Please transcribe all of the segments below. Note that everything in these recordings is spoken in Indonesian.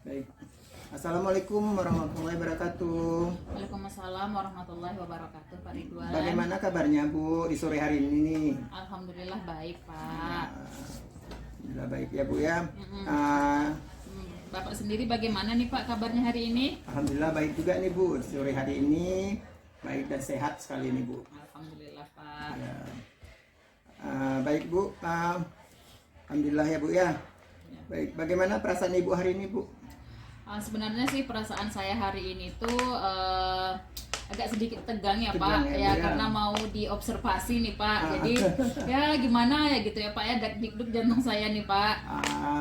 Baik. Assalamualaikum warahmatullahi wabarakatuh. Waalaikumsalam warahmatullahi wabarakatuh, Pak Ridwan. Bagaimana kabarnya Bu di sore hari ini nih? Alhamdulillah baik, Pak. Alhamdulillah baik ya Bu ya. Mm-mm. Ah, Bapak sendiri bagaimana nih Pak kabarnya hari ini? Alhamdulillah baik juga nih Bu. Sore hari ini baik dan sehat sekali nih Bu. Alhamdulillah, Pak. Ya. Baik Bu. Alhamdulillah ya Bu ya. Ya. Baik. Bagaimana perasaan Ibu hari ini Bu? Sebenarnya sih perasaan saya hari ini tuh agak sedikit tegang ya Tegang Pak, ya, Bu, ya. karena mau diobservasi nih Pak. Ah. Jadi ya gimana ya gitu ya Pak ya, dak-dikduk jantung saya nih Pak.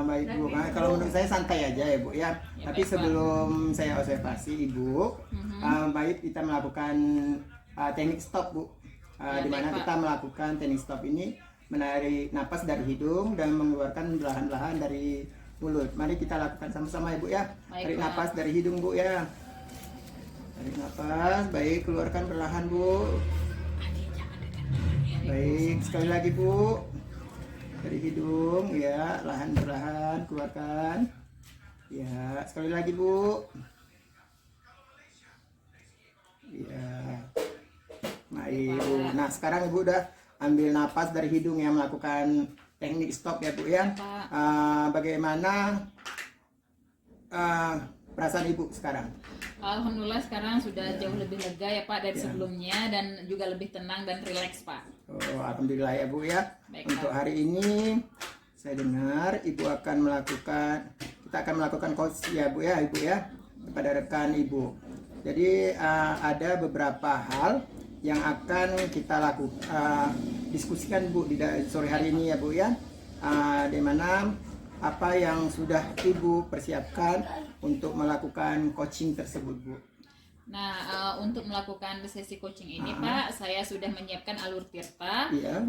Baik Bu. Kalau menurut saya santai aja ya Bu ya. Ya, Tapi baik, Pak. sebelum saya observasi Ibu, Mhm. baik kita melakukan teknik stop Bu. Ya, Di mana baik, Pak. kita melakukan teknik stop ini menarik napas dari hidung dan mengeluarkan perlahan-lahan dari mulut. Mari kita lakukan sama-sama ya Bu ya. Baik, Tarik Pak. napas dari hidung Bu ya. Tarik napas, baik keluarkan perlahan Bu. Baik, sekali lagi Bu. Dari hidung ya, perlahan keluarkan. Ya, sekali lagi Bu. Ya. Nah, Ibu. Nah, sekarang Ibu udah ambil napas dari hidung yang melakukan teknik stop ya Bu ya. Pak. Bagaimana perasaan Ibu sekarang? Alhamdulillah sekarang sudah jauh lebih lega ya Pak dari Ya. sebelumnya, dan juga lebih tenang dan rileks Pak. Oh, alhamdulillah ya Bu ya. Baik, Untuk Pak. hari ini saya dengar Ibu kita akan melakukan coach ya Bu ya, Ibu ya, kepada rekan Ibu. Jadi ada beberapa hal yang akan kita diskusikan Bu di sore hari ini ya Bu ya. Di mana apa yang sudah Ibu persiapkan untuk melakukan coaching tersebut Bu. Nah, untuk melakukan sesi coaching ini Pak, saya sudah menyiapkan alur tirta Iya.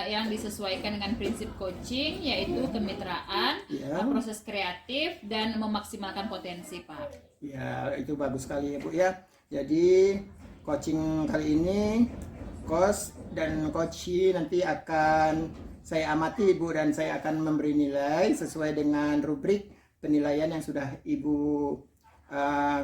yang disesuaikan dengan prinsip coaching, yaitu kemitraan, Iya. proses kreatif, dan memaksimalkan potensi Pak. Ya, itu bagus sekali ya Bu ya. Jadi coaching kali ini coach dan coach nanti akan saya amati Bu, dan saya akan memberi nilai sesuai dengan rubrik penilaian yang sudah Ibu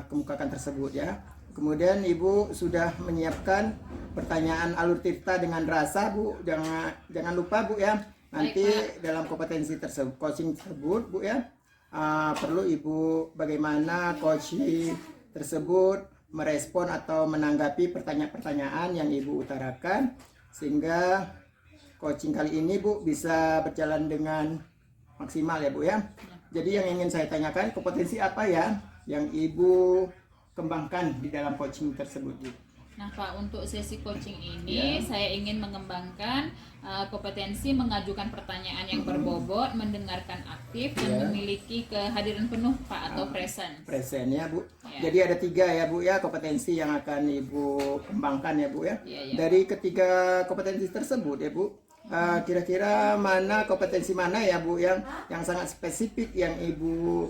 kemukakan tersebut ya. Kemudian Ibu sudah menyiapkan pertanyaan alur tirta dengan rasa Bu. Jangan lupa Bu ya. Nanti Baik, dalam kompetensi tersebut, coaching tersebut Bu ya, perlu Ibu bagaimana coach tersebut merespon atau menanggapi pertanyaan-pertanyaan yang Ibu utarakan, sehingga coaching kali ini Bu bisa berjalan dengan maksimal ya Bu ya. Jadi yang ingin saya tanyakan, kompetensi apa ya yang Ibu kembangkan di dalam coaching tersebut Bu? Nah Pak, untuk sesi coaching ini Ya. saya ingin mengembangkan kompetensi mengajukan pertanyaan yang berbobot, mendengarkan aktif, dan Ya. memiliki kehadiran penuh Pak atau presence. Present ya Bu. Ya. Jadi ada 3 ya Bu ya kompetensi yang akan Ibu kembangkan ya Bu ya. Iya, iya. Dari ketiga kompetensi tersebut ya Bu, kira-kira kompetensi mana ya Bu yang sangat spesifik yang Ibu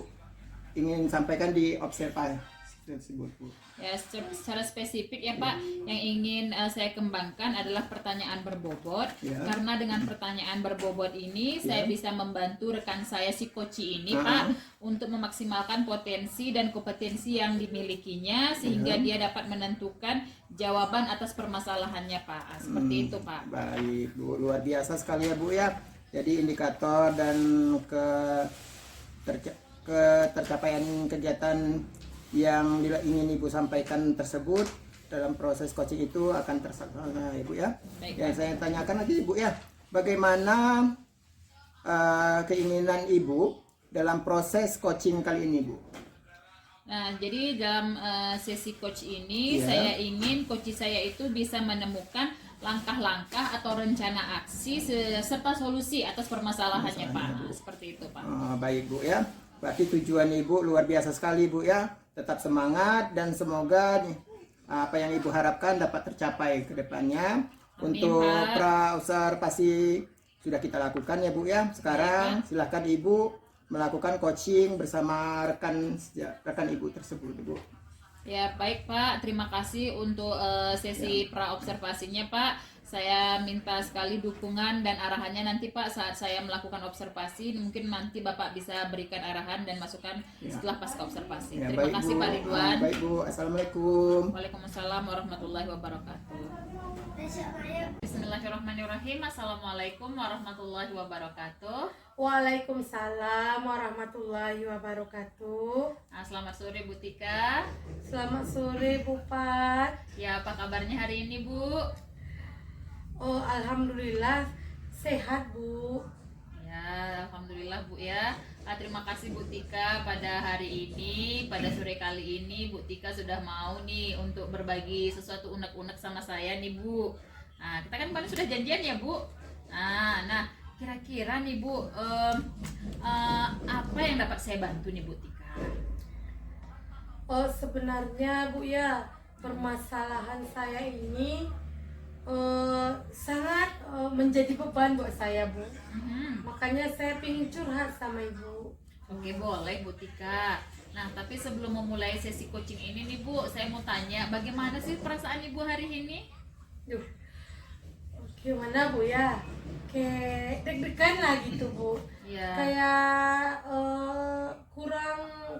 ingin sampaikan di observasi tersebut Bu? Ya, secara spesifik ya Pak, yang ingin saya kembangkan adalah pertanyaan berbobot. Ya. Karena dengan pertanyaan berbobot ini saya Ya. bisa membantu rekan saya si coach ini Pak untuk memaksimalkan potensi dan kompetensi yang dimilikinya, sehingga dia dapat menentukan jawaban atas permasalahannya Pak. Seperti itu Pak. Baik Bu, luar biasa sekali ya Bu ya. Jadi indikator dan tercapaian kegiatan yang ingin Ibu sampaikan tersebut dalam proses coaching itu akan terlaksana Ibu ya. Baik, Yang Pak. saya tanyakan lagi Ibu ya, bagaimana keinginan Ibu dalam proses coaching kali ini Bu? Nah, jadi dalam sesi coach ini Ya. saya ingin coach saya itu bisa menemukan langkah-langkah atau rencana aksi serta solusi atas permasalahannya Pak. Nah, seperti itu Pak. Baik Bu ya. Berarti tujuan Ibu luar biasa sekali Bu ya. Tetap semangat dan semoga apa yang Ibu harapkan dapat tercapai ke depannya. Amin, Untuk Pak. pra-observasi sudah kita lakukan ya Bu ya. Sekarang silakan Ibu melakukan coaching bersama rekan Ibu tersebut Bu. Ya, baik Pak. Terima kasih untuk sesi pra-observasinya Pak. saya minta sekali dukungan dan arahannya nanti Pak saat saya melakukan observasi. Mungkin nanti Bapak bisa berikan arahan dan masukan setelah pasca observasi. Ya, Terima baik, kasih Bu. Pak Ridwan. Baik Bu, Assalamualaikum. Waalaikumsalam warahmatullahi wabarakatuh. Bismillahirrahmanirrahim. Assalamualaikum warahmatullahi wabarakatuh. Waalaikumsalam warahmatullahi wabarakatuh. Selamat sore Bu Tika. Selamat sore Bu Pat. Ya, apa kabarnya hari ini Bu? Oh, alhamdulillah sehat Bu. Ya, alhamdulillah Bu ya. Terima kasih Bu Tika pada hari ini, pada sore kali ini Bu Tika sudah mau nih untuk berbagi sesuatu unek-unek sama saya nih Bu. Nah, kita kan kemarin sudah janjian ya Bu. Nah, kira-kira nih Bu, apa yang dapat saya bantu nih Bu Tika? Oh, sebenarnya Bu ya, permasalahan saya ini sangat menjadi beban buat saya Bu. Makanya saya ingin curhat sama Ibu. Oke, boleh Bu Tika. Nah, tapi sebelum memulai sesi coaching ini nih Bu, saya mau tanya bagaimana sih perasaan Ibu hari ini? Duh, gimana Bu ya? Kayak deg-degan lah gitu Bu. Ya. Kayak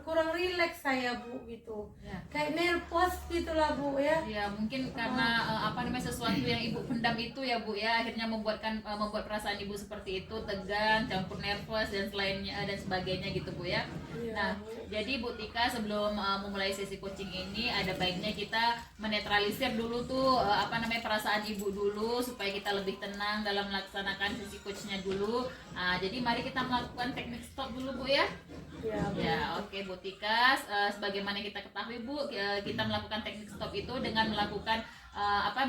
kurang rileks saya Bu gitu. Ya. Kayak nervous gitulah Bu ya. Ya, mungkin karena sesuatu yang Ibu pendam itu ya Bu ya, akhirnya membuat perasaan Ibu seperti itu, tegang, campur nervous dan selainnya dan sebagainya gitu Bu ya. Iya, Nah, Bu. jadi Bu Tika sebelum memulai sesi coaching ini ada baiknya kita menetralisir dulu tuh perasaan Ibu dulu supaya kita lebih tenang dalam melaksanakan sesi coachnya dulu. Jadi mari kita melakukan teknik stop dulu Bu ya. Ya, Bu. Ya, oke Bu Tika, sebagaimana kita ketahui Bu, kita melakukan teknik stop itu dengan melakukan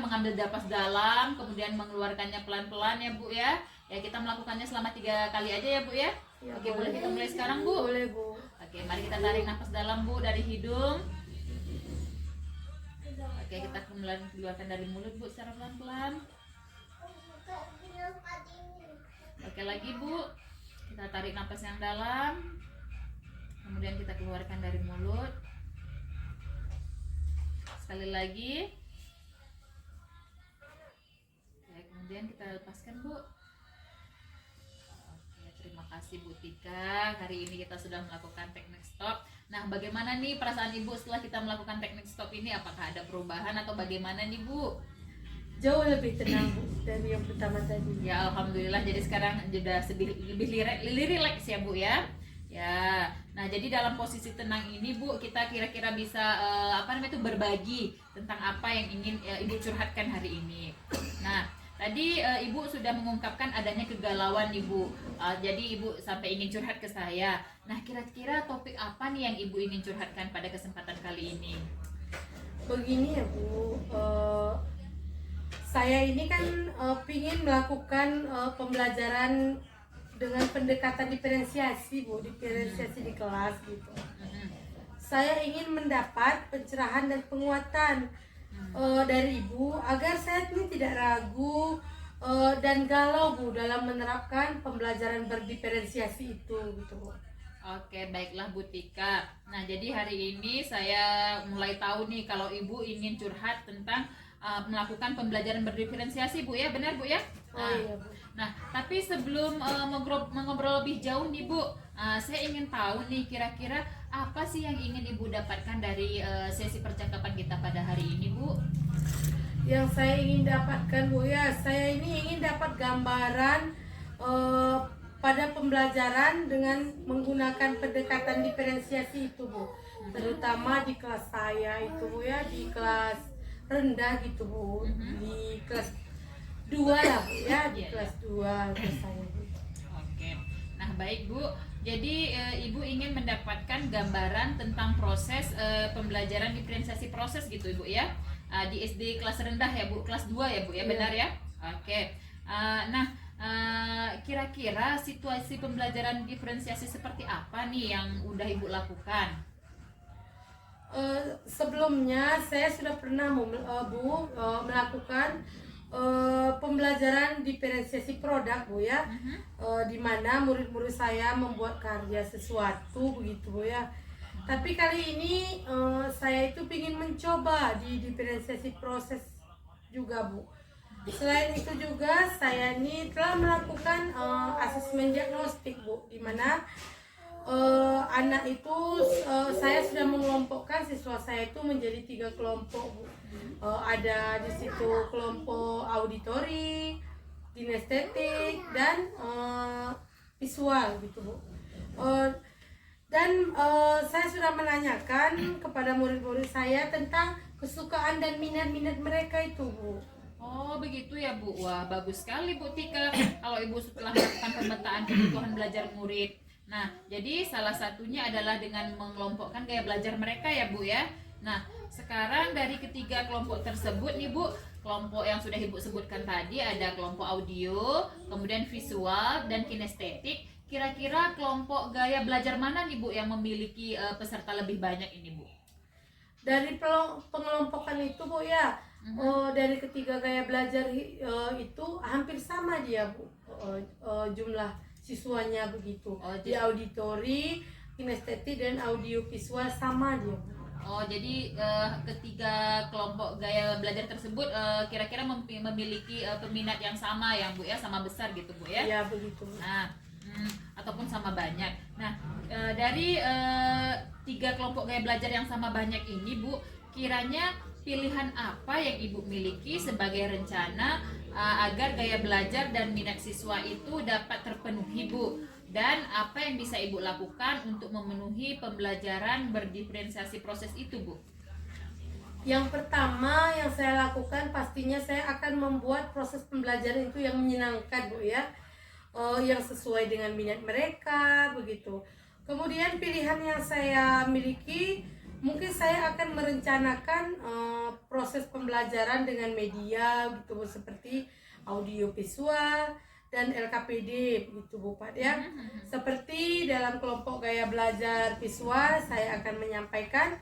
mengambil napas dalam, kemudian mengeluarkannya pelan-pelan ya Bu ya. Ya, kita melakukannya selama 3 kali aja ya Bu ya. Ya, Oke, boleh kita mulai sekarang Bu? Boleh Bu. Oke, mari kita tarik nafas dalam Bu dari hidung. Oke, kita keluarkan dari mulut Bu secara pelan-pelan. Oke, lagi Bu. Kita tarik nafas yang dalam. Kemudian kita keluarkan dari mulut. Sekali lagi. Oke, kemudian kita lepaskan Bu. Oke, terima kasih Bu Tika. Hari ini kita sudah melakukan teknik stop. Nah, bagaimana nih perasaan Ibu setelah kita melakukan teknik stop ini? Apakah ada perubahan atau bagaimana nih Bu? Jauh lebih tenang Bu dari yang pertama tadi. Ya, alhamdulillah. Jadi sekarang sudah lebih rileks ya Bu ya. Ya, nah jadi dalam posisi tenang ini Bu, kita kira-kira bisa berbagi tentang apa yang ingin Ibu curhatkan hari ini. Nah, tadi Ibu sudah mengungkapkan adanya kegalauan Ibu. Jadi Ibu sampai ingin curhat ke saya. Nah, kira-kira topik apa nih yang Ibu ingin curhatkan pada kesempatan kali ini? Begini ya Bu, saya ini kan ingin melakukan pembelajaran dengan pendekatan diferensiasi Bu, diferensiasi di kelas gitu. Saya ingin mendapat pencerahan dan penguatan dari Ibu agar saya ini tidak ragu dan galau Bu dalam menerapkan pembelajaran berdiferensiasi itu gitu Bu. Oke, baiklah Bu Tika. Nah, jadi hari ini saya mulai tahu nih kalau Ibu ingin curhat tentang melakukan pembelajaran berdiferensiasi Bu ya, benar Bu ya? Oh iya Bu. Nah, tapi sebelum mengobrol lebih jauh nih Bu, saya ingin tahu nih kira-kira apa sih yang ingin Ibu dapatkan dari sesi percakapan kita pada hari ini Bu? Yang saya ingin dapatkan Bu ya, saya ini ingin dapat gambaran pada pembelajaran dengan menggunakan pendekatan diferensiasi itu Bu, terutama di kelas saya itu Bu ya, di kelas rendah gitu Bu, di kelas 2 lah Bu ya, di kelas 2 kelas saya Bu. Oke, nah baik Bu, jadi Ibu ingin mendapatkan gambaran tentang proses pembelajaran diferensiasi proses gitu Ibu ya, di SD kelas rendah ya Bu, kelas 2 ya Bu ya, benar ya? Oke, nah kira-kira situasi pembelajaran diferensiasi seperti apa nih yang udah Ibu lakukan? Sebelumnya saya sudah pernah melakukan pembelajaran diferensiasi produk Bu ya, di mana murid-murid saya membuat karya sesuatu begitu Bu ya. Tapi kali ini saya itu ingin mencoba di diferensiasi proses juga Bu. Selain itu juga saya ini telah melakukan asesmen diagnostik Bu, di mana anak itu saya sudah mengelompokkan siswa saya itu menjadi 3 kelompok Bu. Ada di situ kelompok auditori, kinestetik dan visual gitu Bu. Saya sudah menanyakan kepada murid-murid saya tentang kesukaan dan minat-minat mereka itu Bu. Oh begitu ya Bu, wah bagus sekali Bu Tika kalau Ibu setelah melakukan pemetaan kebutuhan belajar murid. Nah jadi salah satunya adalah dengan mengelompokkan gaya belajar mereka ya Bu ya. Nah sekarang dari ketiga kelompok tersebut nih Bu, kelompok yang sudah Ibu sebutkan tadi ada kelompok audio, kemudian visual dan kinestetik. Kira-kira kelompok gaya belajar mana nih Bu yang memiliki peserta lebih banyak ini Bu? Dari pengelompokan itu Bu ya, dari ketiga gaya belajar itu hampir sama dia Bu, jumlah siswanya begitu. Di auditori, kinestetik dan audio visual sama dia Bu. Oh jadi ketiga kelompok gaya belajar tersebut kira-kira memiliki peminat yang sama ya Bu ya, sama besar gitu Bu ya? Ya begitu. Nah ataupun sama banyak. Nah dari 3 kelompok gaya belajar yang sama banyak ini Bu, kiranya pilihan apa yang Ibu miliki sebagai rencana agar gaya belajar dan minat siswa itu dapat terpenuhi Bu? Dan apa yang bisa Ibu lakukan untuk memenuhi pembelajaran berdiferensiasi proses itu Bu? Yang pertama yang saya lakukan pastinya saya akan membuat proses pembelajaran itu yang menyenangkan Bu ya, yang sesuai dengan minat mereka begitu. Kemudian pilihan yang saya miliki, mungkin saya akan merencanakan proses pembelajaran dengan media gitu seperti audio visual dan LKPD begitu Bu Pat ya. Seperti dalam kelompok gaya belajar visual saya akan menyampaikan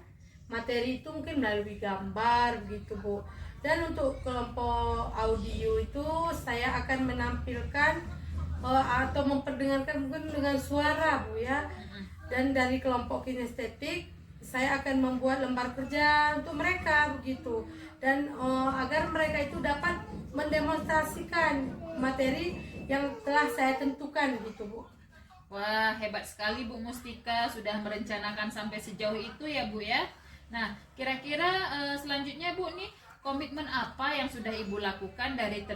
materi itu mungkin melalui gambar begitu Bu. Dan untuk kelompok audio itu saya akan menampilkan atau memperdengarkan mungkin dengan suara Bu ya. Dan dari kelompok kinestetik saya akan membuat lembar kerja untuk mereka begitu, dan agar mereka itu dapat mendemonstrasikan materi yang telah saya tentukan gitu Bu. Wah hebat sekali Bu Mustika sudah merencanakan sampai sejauh itu ya Bu ya. Nah kira-kira selanjutnya Bu nih, komitmen apa yang sudah Ibu lakukan dari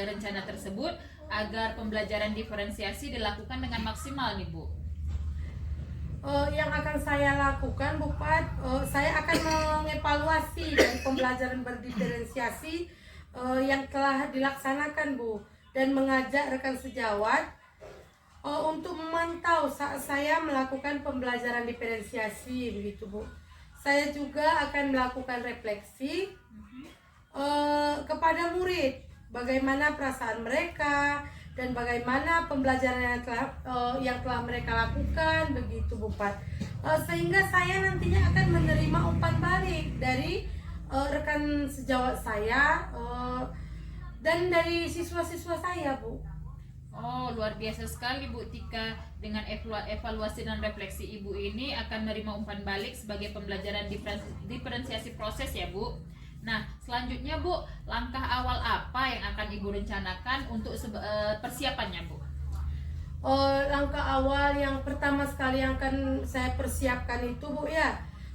rencana tersebut agar pembelajaran diferensiasi dilakukan dengan maksimal nih Bu? Yang akan saya lakukan Bu Pat, saya akan mengevaluasi dari pembelajaran berdiferensiasi yang telah dilaksanakan Bu, dan mengajak rekan sejawat untuk memantau saat saya melakukan pembelajaran diferensiasi begitu Bu. Saya juga akan melakukan refleksi kepada murid, bagaimana perasaan mereka dan bagaimana pembelajaran yang telah mereka lakukan begitu Bu Pat. Sehingga saya nantinya akan menerima umpan balik dari rekan sejawat saya dan dari siswa-siswa saya Bu. Oh luar biasa sekali Bu Tika, dengan evaluasi dan refleksi Ibu ini akan menerima umpan balik sebagai pembelajaran diferensiasi proses ya Bu. Nah selanjutnya Bu, langkah awal apa yang akan Ibu rencanakan untuk persiapannya Bu? Langkah awal yang pertama sekali yang akan saya persiapkan itu Bu ya,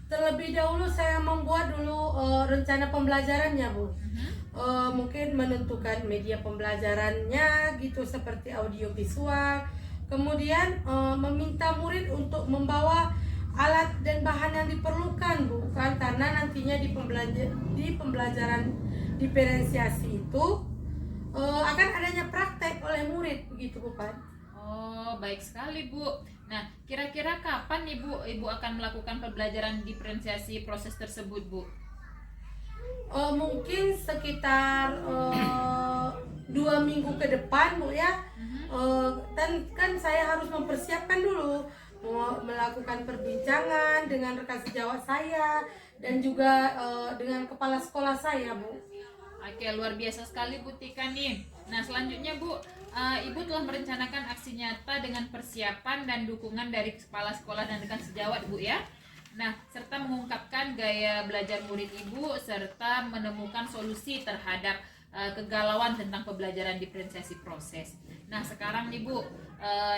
terlebih dahulu saya membuat dulu rencana pembelajarannya Bu. Mungkin menentukan media pembelajarannya gitu seperti audio visual, kemudian meminta murid untuk membawa alat dan bahan yang diperlukan Bu, kan karena nantinya di pembelajaran diferensiasi itu akan adanya praktek oleh murid begitu Bu Pan. Oh baik sekali Bu. Nah kira-kira kapan Ibu akan melakukan pembelajaran diferensiasi proses tersebut Bu? Mungkin sekitar 2 minggu ke depan Bu ya. Dan kan saya harus mempersiapkan dulu, melakukan perbincangan dengan rekan sejawat saya dan juga dengan kepala sekolah saya Bu. Oke luar biasa sekali Bu Tika nih. Nah selanjutnya Bu, Ibu telah merencanakan aksi nyata dengan persiapan dan dukungan dari kepala sekolah dan rekan sejawat Bu ya. Nah serta mengungkapkan gaya belajar murid Ibu serta menemukan solusi terhadap kegalauan tentang pembelajaran diferensiasi proses. Nah sekarang nih Bu,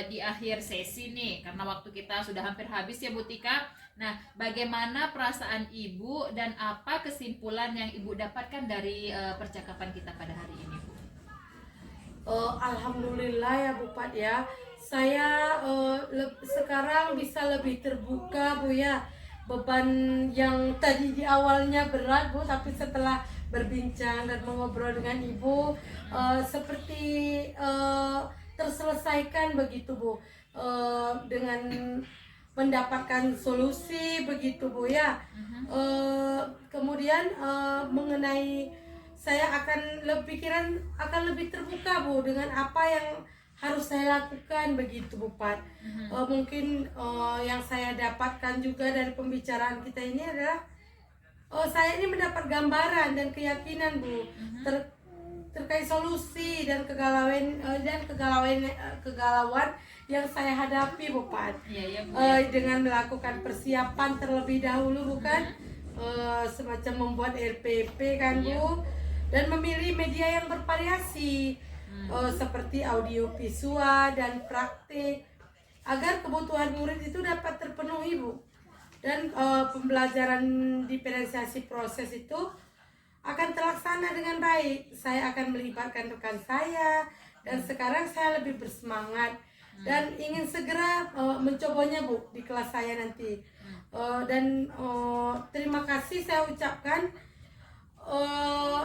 di akhir sesi nih, karena waktu kita sudah hampir habis ya Bu Tika. Nah bagaimana perasaan Ibu dan apa kesimpulan yang Ibu dapatkan dari percakapan kita pada hari ini Bu? Alhamdulillah ya Bu Pat ya, saya sekarang bisa lebih terbuka Bu ya. Beban yang tadi di awalnya berat Bu, tapi setelah berbincang dan mengobrol dengan Ibu seperti terselesaikan begitu Bu, dengan mendapatkan solusi begitu Bu ya. Kemudian mengenai saya akan pikiran akan lebih terbuka Bu dengan apa yang harus saya lakukan begitu Bu Pat. Mungkin yang saya dapatkan juga dari pembicaraan kita ini adalah saya ini mendapat gambaran dan keyakinan Bu terkait solusi dan kegalauan yang saya hadapi Bu Pat. Iya, Bu. Dengan melakukan persiapan terlebih dahulu bukan semacam membuat RPP kan Bu, dan memilih media yang bervariasi seperti audio visual dan praktik agar kebutuhan murid itu dapat terpenuhi Bu, dan pembelajaran diferensiasi proses itu akan terlaksana dengan baik. Saya akan melibatkan rekan saya dan sekarang saya lebih bersemangat dan ingin segera mencobanya Bu di kelas saya nanti. Dan terima kasih saya ucapkan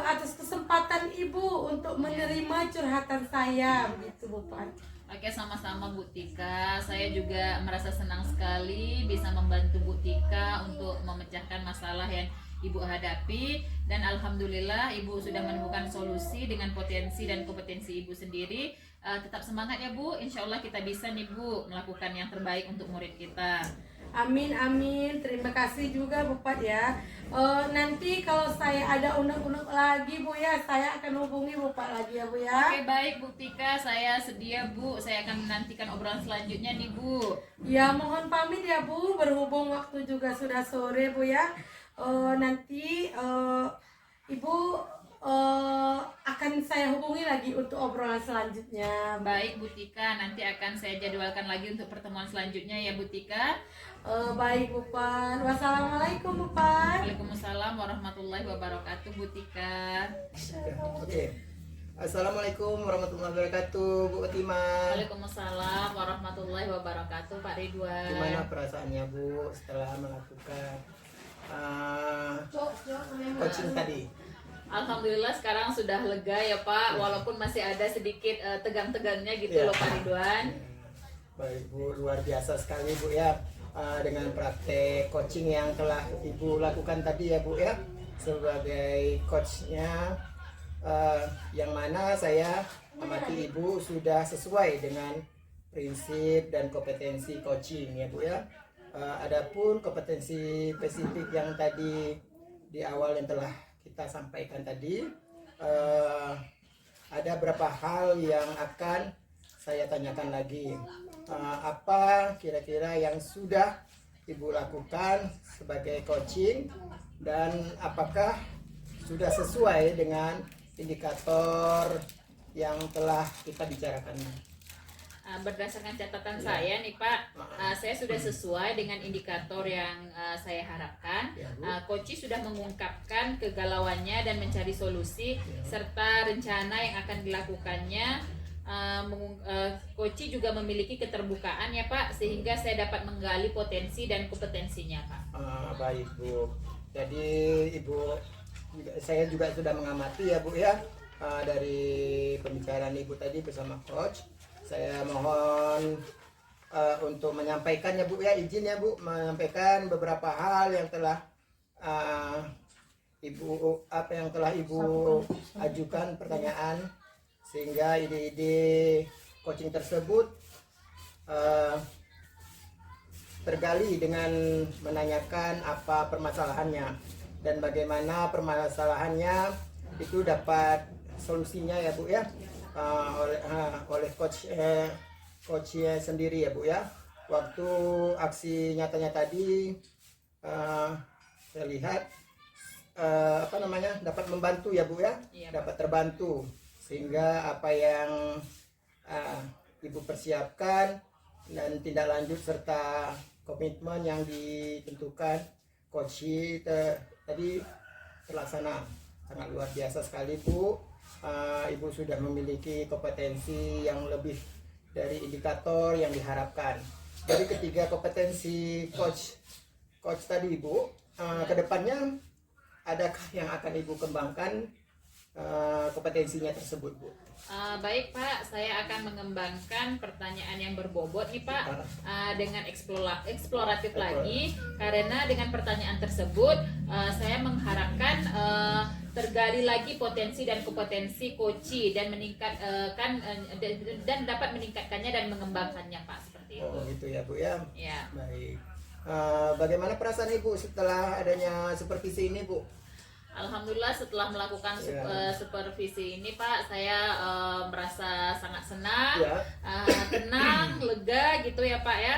atas kesempatan Ibu untuk menerima curhatan saya begitu Bu Pat. Oke, sama-sama Bu Tika. Saya juga merasa senang sekali bisa membantu Bu Tika untuk memecahkan masalah yang Ibu hadapi, dan alhamdulillah Ibu sudah menemukan solusi dengan potensi dan kompetensi Ibu sendiri. Tetap semangat ya Bu. Insya Allah kita bisa nih Bu melakukan yang terbaik untuk murid kita. Amin amin. Terima kasih juga Bu Pat ya. Nanti kalau saya ada unek-unek lagi Bu ya, saya akan hubungi Bu Pat lagi ya Bu ya. Oke, baik Bu Tika, saya sedia Bu. Saya akan menantikan obrolan selanjutnya nih Bu. Ya mohon pamit ya Bu, berhubung waktu juga sudah sore Bu ya. Nanti Ibu akan saya hubungi lagi untuk obrolan selanjutnya. Baik Bu Tika, nanti akan saya jadwalkan lagi untuk pertemuan selanjutnya ya Bu Tika. Baik Bu Pat. Wassalamualaikum Bu Pat. Waalaikumsalam warahmatullahi wabarakatuh Bu Tika. Oke. Assalamualaikum warahmatullahi wabarakatuh Bu Fatimah. Waalaikumsalam warahmatullahi wabarakatuh Pak Ridwan. Gimana perasaannya Bu setelah melakukan coaching tadi? Alhamdulillah sekarang sudah lega ya Pak, walaupun masih ada sedikit tegang-tegangnya gitu loh Pak Ridwan. Baik Bu, luar biasa sekali Bu ya, dengan praktek coaching yang telah Ibu lakukan tadi ya Bu ya, sebagai coachnya, yang mana saya amati Ibu sudah sesuai dengan prinsip dan kompetensi coaching ya Bu ya. Adapun kompetensi spesifik yang tadi di awal yang telah kita sampaikan tadi, ada beberapa hal yang akan saya tanyakan lagi. Apa kira-kira yang sudah Ibu lakukan sebagai coaching, dan apakah sudah sesuai dengan indikator yang telah kita bicarakan? Berdasarkan catatan saya nih Pak, saya sudah sesuai dengan indikator yang saya harapkan. Koci sudah mengungkapkan kegalauannya dan mencari solusi serta rencana yang akan dilakukannya. Koci juga memiliki keterbukaan ya Pak, sehingga saya dapat menggali potensi dan kompetensinya Pak. Baik Bu, jadi Ibu, saya juga sudah mengamati ya Bu ya, dari pembicaraan Ibu tadi bersama coach. Saya mohon untuk menyampaikan ya Bu ya, izin ya Bu menyampaikan beberapa hal yang telah Ibu ajukan pertanyaan, sehingga ide-ide coaching tersebut tergali dengan menanyakan apa permasalahannya dan bagaimana permasalahannya itu dapat solusinya ya Bu ya, oleh coachnya sendiri ya Bu ya. Waktu aksi nyatanya tadi saya lihat dapat membantu ya Bu ya, Iya, dapat terbantu sehingga apa yang Ibu persiapkan dan tindak lanjut serta komitmen yang ditentukan Coach tadi terlaksana. Sangat luar biasa sekali Bu. Ibu sudah memiliki kompetensi yang lebih dari indikator yang diharapkan. Dari ketiga kompetensi coach tadi Ibu, kedepannya adakah yang akan Ibu kembangkan kompetensinya tersebut Bu? Baik Pak, saya akan mengembangkan pertanyaan yang berbobot nih Pak, dengan eksploratif lagi, karena dengan pertanyaan tersebut saya mengharapkan tergali lagi potensi dan kompetensi Koci dan meningkatkan dan dapat meningkatkannya dan mengembangkannya Pak, seperti itu. Oh gitu ya Bu ya. Ya. Baik. Bagaimana perasaan Ibu setelah adanya supervisi ini Bu? Alhamdulillah setelah melakukan supervisi ini Pak, saya merasa sangat senang, tenang, lega gitu ya Pak ya,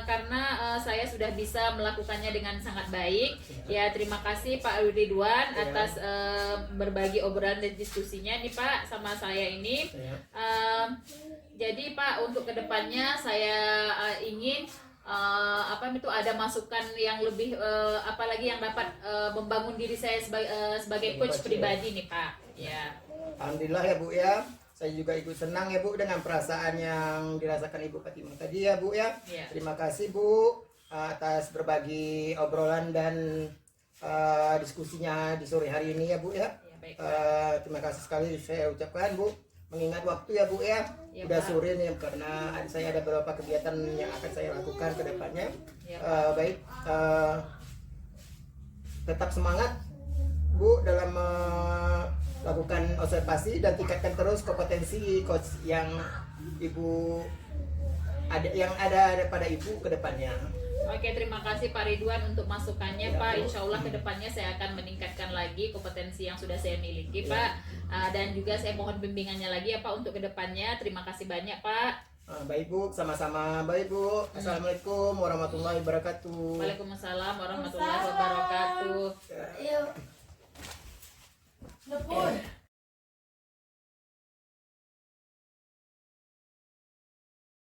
karena saya sudah bisa melakukannya dengan sangat baik. Ya terima kasih Pak Ridwan atas berbagi obrolan dan diskusinya nih Pak sama saya ini. Jadi Pak, untuk kedepannya saya ingin ada masukan yang lebih apalagi yang dapat membangun diri saya sebagai coach pribadi nih Pak. Ya. Alhamdulillah ya Bu ya. Saya juga ikut senang ya Bu dengan perasaan yang dirasakan Ibu Fatimah tadi ya Bu ya. Ya. Terima kasih Bu atas berbagi obrolan dan diskusinya di sore hari ini ya Bu ya. Ya, baik, terima kasih sekali saya ucapkan Bu. Mengingat waktu ya Bu ya, udah Pak. sore nih karena saya ada beberapa kegiatan yang akan saya lakukan ke depannya. Ya, Baik, tetap semangat Bu dalam melakukan observasi dan tingkatkan terus kompetensi coach yang Ibu ada pada Ibu ke depannya. Oke, terima kasih Pak Ridwan untuk masukannya Pak. Insya Allah kedepannya saya akan meningkatkan lagi kompetensi yang sudah saya miliki Pak. Dan juga saya mohon bimbingannya lagi ya Pak untuk kedepannya. Terima kasih banyak Pak. Baik Bu, sama-sama. Baik Bu. Assalamualaikum warahmatullahi wabarakatuh. Waalaikumsalam warahmatullahi wabarakatuh. Yuk. Lepun.